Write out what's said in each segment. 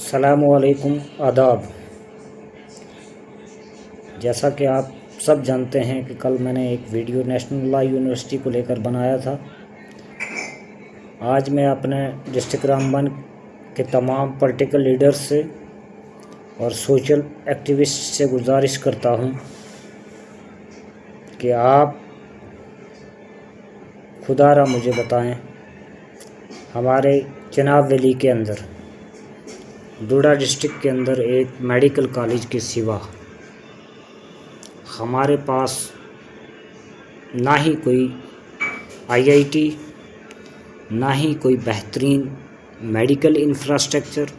السلام علیکم، آداب۔ جیسا کہ آپ سب جانتے ہیں کہ کل میں نے ایک ویڈیو نیشنل لا یونیورسٹی کو لے کر بنایا تھا۔ آج میں اپنے ڈسٹرکٹ رامبن کے تمام پولیٹیکل لیڈرز سے اور سوشل ایکٹیوسٹ سے گزارش کرتا ہوں کہ آپ خدا را مجھے بتائیں، ہمارے چناب ویلی کے اندر ڈوڈا ڈسٹرکٹ کے اندر ایک میڈیکل کالج کے سوا ہمارے پاس نہ ہی کوئی آئی ٹی، نہ ہی کوئی بہترین میڈیکل انفراسٹرکچر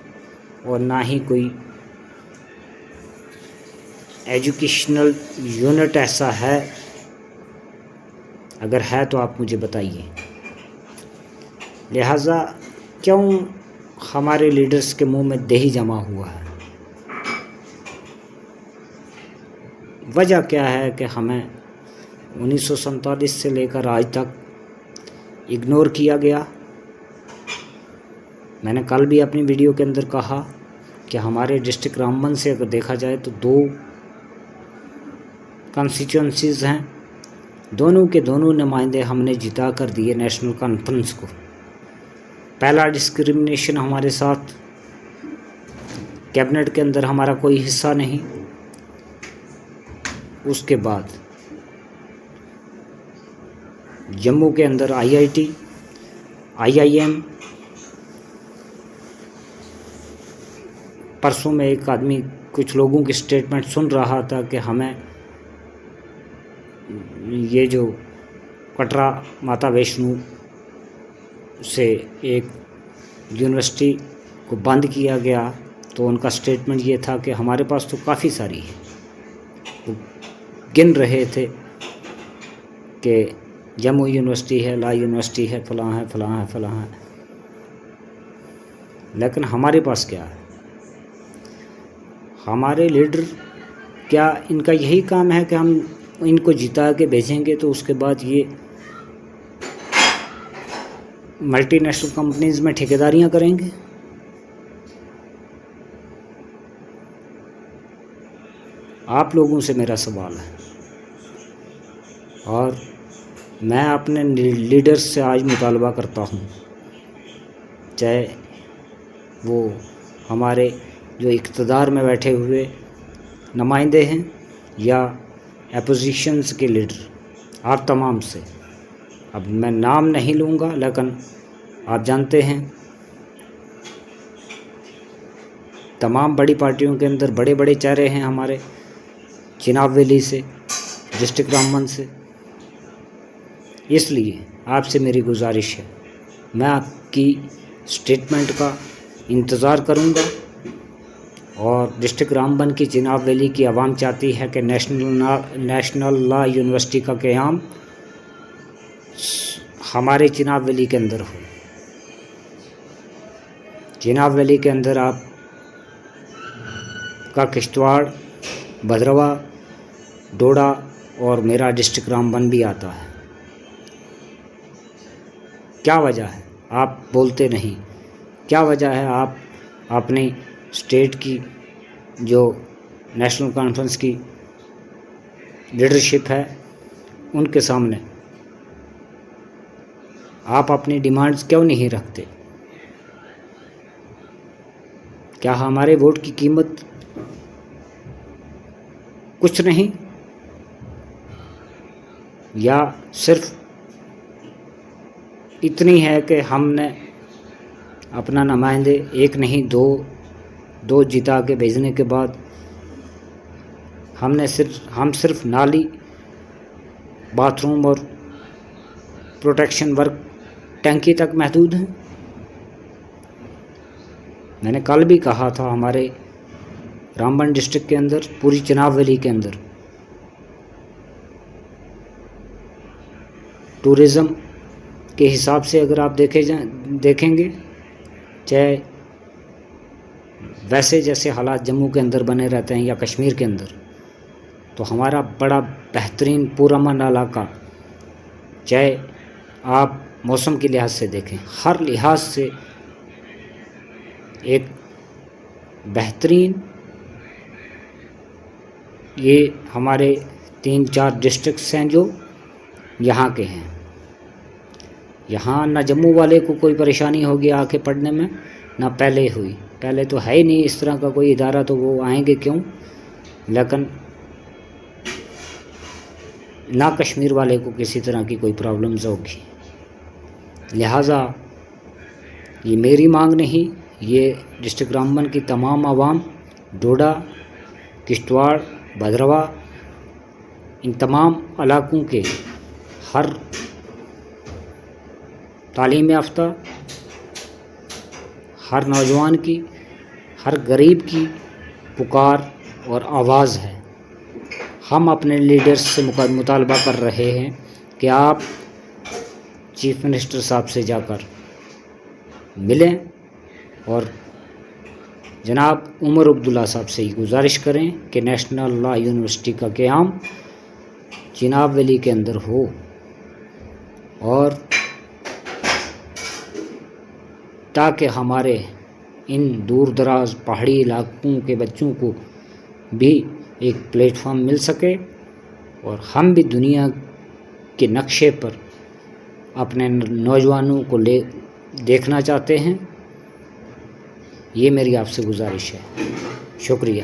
اور نہ ہی کوئی ایجوکیشنل یونٹ ایسا ہے۔ اگر ہے تو آپ مجھے بتائیے۔ لہٰذا کیوں ہمارے لیڈرز کے منہ میں دہی جمع ہوا ہے؟ وجہ کیا ہے کہ ہمیں 1947 سے لے کر آج تک اگنور کیا گیا۔ میں نے کل بھی اپنی ویڈیو کے اندر کہا کہ ہمارے ڈسٹرکٹ رامبن سے اگر دیکھا جائے تو 2 کانسٹیچوئنسیز ہیں، دونوں کے دونوں نمائندے ہم نے جتا کر دیے نیشنل کانفرنس کو۔ پہلا ڈسکرمنیشن ہمارے ساتھ کیبنٹ کے اندر ہمارا کوئی حصہ نہیں۔ اس کے بعد جموں کے اندر آئی ٹی، آئی ایم، پرسوں میں ایک آدمی کچھ لوگوں کی سٹیٹمنٹ سن رہا تھا کہ ہمیں یہ جو کٹرا ماتا ویشنو سے ایک یونیورسٹی کو بند کیا گیا، تو ان کا سٹیٹمنٹ یہ تھا کہ ہمارے پاس تو کافی ساری ہے۔ وہ گن رہے تھے کہ جموں یونیورسٹی ہے، لا یونیورسٹی ہے، فلاں ہے، فلاں ہے، فلاں ہے، لیکن ہمارے پاس کیا ہے؟ ہمارے لیڈر کیا ان کا یہی کام ہے کہ ہم ان کو جتا کے بھیجیں گے تو اس کے بعد یہ ملٹی نیشنل کمپنیز میں ٹھیکیداریاں کریں گے؟ آپ لوگوں سے میرا سوال ہے، اور میں اپنے لیڈرز سے آج مطالبہ کرتا ہوں، چاہے وہ ہمارے جو اقتدار میں بیٹھے ہوئے نمائندے ہیں یا اپوزیشنز کے لیڈر، آپ تمام سے، اب میں نام نہیں لوں گا لیکن آپ جانتے ہیں تمام بڑی پارٹیوں کے اندر بڑے بڑے چہرے ہیں ہمارے چناب ویلی سے، ڈسٹرکٹ رامبن سے۔ اس لیے آپ سے میری گزارش ہے، میں آپ کی سٹیٹمنٹ کا انتظار کروں گا، اور ڈسٹرکٹ رامبن کی چناب ویلی کی عوام چاہتی ہے کہ نیشنل لا یونیورسٹی کا قیام ہمارے چناب ویلی کے اندر ہو۔ چناب ویلی کے اندر آپ کا کشتواڑ، بھدرواہ، ڈوڈا اور میرا ڈسٹرکٹ رامبن بھی آتا ہے۔ کیا وجہ ہے آپ بولتے نہیں؟ کیا وجہ ہے آپ اپنی اسٹیٹ کی جو نیشنل کانفرنس کی لیڈرشپ ہے ان کے سامنے آپ اپنی ڈیمانڈز کیوں نہیں رکھتے؟ کیا ہمارے ووٹ کی قیمت کچھ نہیں، یا صرف اتنی ہے کہ ہم نے اپنا نمائندے ایک نہیں دو جتا کے بھیجنے کے بعد ہم صرف نالی، باتھ روم اور پروٹیکشن ورک ٹینکی تک محدود ہیں؟ میں نے کل بھی کہا تھا، ہمارے رامبن ڈسٹرکٹ کے اندر، پوری چناب ویلی کے اندر ٹورزم کے حساب سے اگر آپ دیکھیں گے، چاہے ویسے جیسے حالات جموں کے اندر بنے رہتے ہیں یا کشمیر کے اندر، تو ہمارا بڑا بہترین پورامن علاقہ، چاہے آپ موسم کے لحاظ سے دیکھیں، ہر لحاظ سے ایک بہترین یہ ہمارے 3-4 ڈسٹرکٹس ہیں جو یہاں کے ہیں. یہاں نہ جموں والے کو کوئی پریشانی ہوگی آ کے پڑھنے میں، نہ پہلے ہوئی. پہلے تو ہے ہی نہیں اس طرح کا کوئی ادارہ، تو وہ آئیں گے کیوں؟ لیکن نہ کشمیر والے کو کسی طرح کی کوئی پرابلمز ہوگی. لہٰذا یہ میری مانگ نہیں، یہ ڈسٹرکٹ رامبن کی تمام عوام، ڈوڈا، کشتواڑ، بھدرواہ، ان تمام علاقوں کے ہر تعلیم یافتہ، ہر نوجوان کی، ہر غریب کی پکار اور آواز ہے. ہم اپنے لیڈرز سے مطالبہ کر رہے ہیں کہ آپ چیف منسٹر صاحب سے جا کر ملیں اور جناب عمر عبداللہ صاحب سے یہ گزارش کریں کہ نیشنل لاء یونیورسٹی کا قیام چناب ویلی کے اندر ہو، اور تاکہ ہمارے ان دور دراز پہاڑی علاقوں کے بچوں کو بھی ایک پلیٹ فارم مل سکے، اور ہم بھی دنیا کے نقشے پر اپنے نوجوانوں کو دیکھنا چاہتے ہیں. یہ میری آپ سے گزارش ہے. شکریہ.